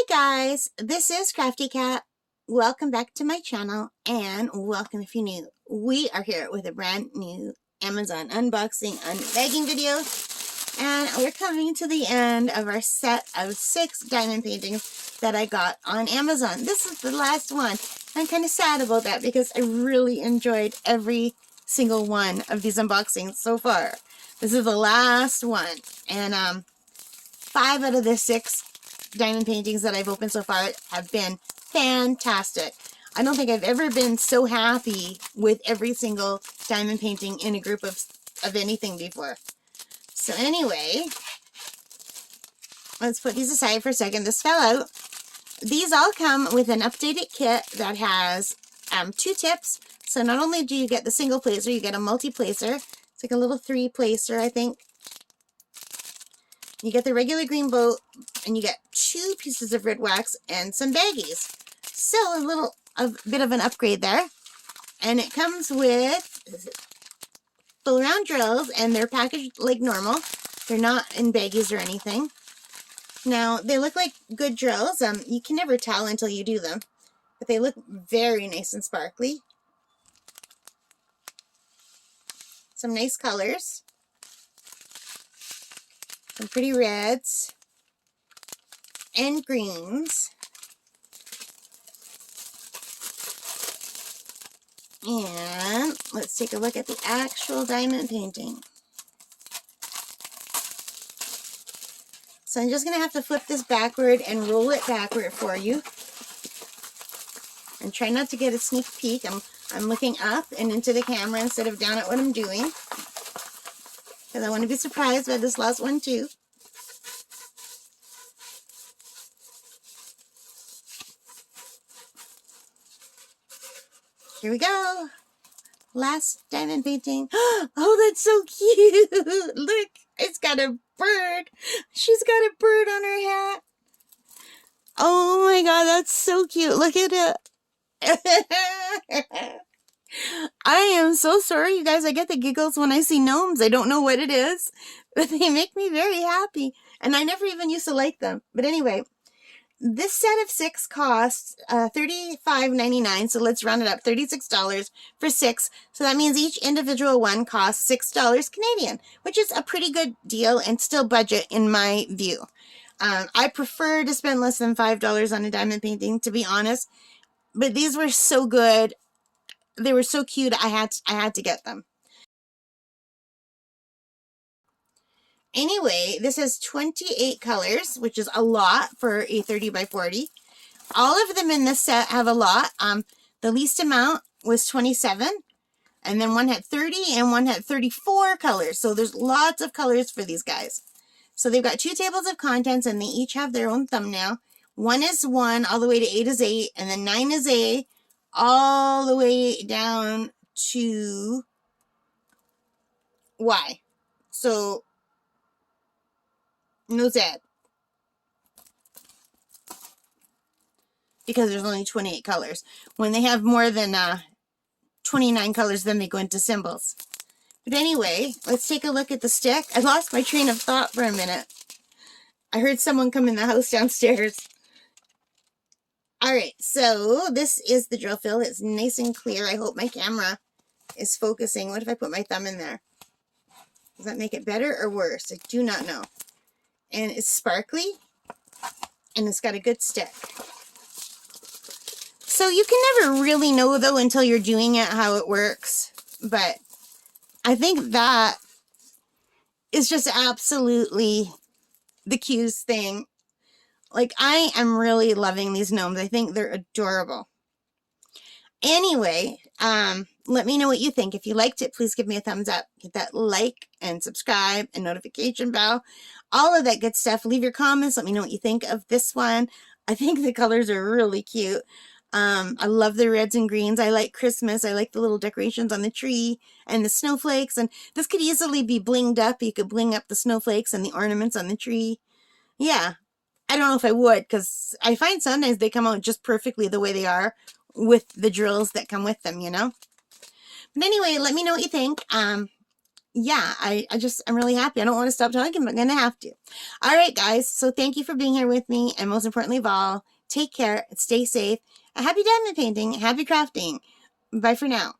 Hey guys, this is Crafty Cat. Welcome back to my channel and welcome if you're new. We are here with a brand new Amazon unboxing, unbagging video, and we're coming to the end of our set of 6 diamond paintings that I got on Amazon. This is the last one. I'm kind of sad about that because I really enjoyed every single one of these unboxings so far. This is the last one, and 5 out of the 6 diamond paintings that I've opened so far have been fantastic. I don't think I've ever been so happy with every single diamond painting in a group of anything before. So anyway, let's put these aside for a second. This fell out. These all come with an updated kit that has 2 tips. So not only do you get the single placer, you get a multi-placer. It's like a little 3-placer, I think. You get the regular green boat, and you get 2 pieces of red wax and some baggies. So a bit of an upgrade there. And it comes with full round drills, and they're packaged like normal. They're not in baggies or anything. Now, they look like good drills. You can never tell until you do them. But they look very nice and sparkly. Some nice colors. Some pretty reds and greens. And let's take a look at the actual diamond painting. So I'm just going to have to flip this backward and roll it backward for you. And try not to get a sneak peek. I'm looking up and into the camera instead of down at what I'm doing, because I want to be surprised by this last one too. Here we go. Last diamond painting. Oh, that's so cute. Look, it's got a bird. She's got a bird on her hat. Oh my God, that's so cute. Look at it. I am so sorry, you guys. I get the giggles when I see gnomes. I don't know what it is, but they make me very happy. And I never even used to like them. But anyway, this set of 6 costs $35.99. So let's round it up, $36 for 6. So that means each individual one costs $6 Canadian, which is a pretty good deal and still budget in my view. I prefer to spend less than $5 on a diamond painting, to be honest. But these were so good. They were so cute. I had to get them. Anyway, this has 28 colors, which is a lot for a 30 by 40. All of them in this set have a lot. The least amount was 27, and then one had 30 and one had 34 colors. So there's lots of colors for these guys. So they've got 2 tables of contents, and they each have their own thumbnail. 1 is 1, all the way to 8 is 8, and then 9 is A, all the way down to Y. So no Z, because there's only 28 colors. When they have more than 29 colors, then they go into symbols. But anyway, let's take a look at the stick. I lost my train of thought for a minute. I heard someone come in the house downstairs. Alright, so this is the drill fill. It's nice and clear. I hope my camera is focusing. What if I put my thumb in there? Does that make it better or worse? I do not know. And it's sparkly, and it's got a good stick. So you can never really know, though, until you're doing it, how it works. But I think that is just absolutely the cutest thing. Like, I am really loving these gnomes. I think they're adorable. Anyway, let me know what you think. If you liked it, please give me a thumbs up. Hit that like and subscribe and notification bell. All of that good stuff. Leave your comments. Let me know what you think of this one. I think the colors are really cute. I love the reds and greens. I like Christmas. I like the little decorations on the tree and the snowflakes. And this could easily be blinged up. You could bling up the snowflakes and the ornaments on the tree. Yeah. I don't know if I would, because I find sometimes they come out just perfectly the way they are with the drills that come with them, you know. But anyway, let me know what you think. yeah, I'm really happy. I don't want to stop talking, but I'm going to have to. All right, guys. So thank you for being here with me. And most importantly of all, take care, stay safe. Happy diamond painting, happy crafting. Bye for now.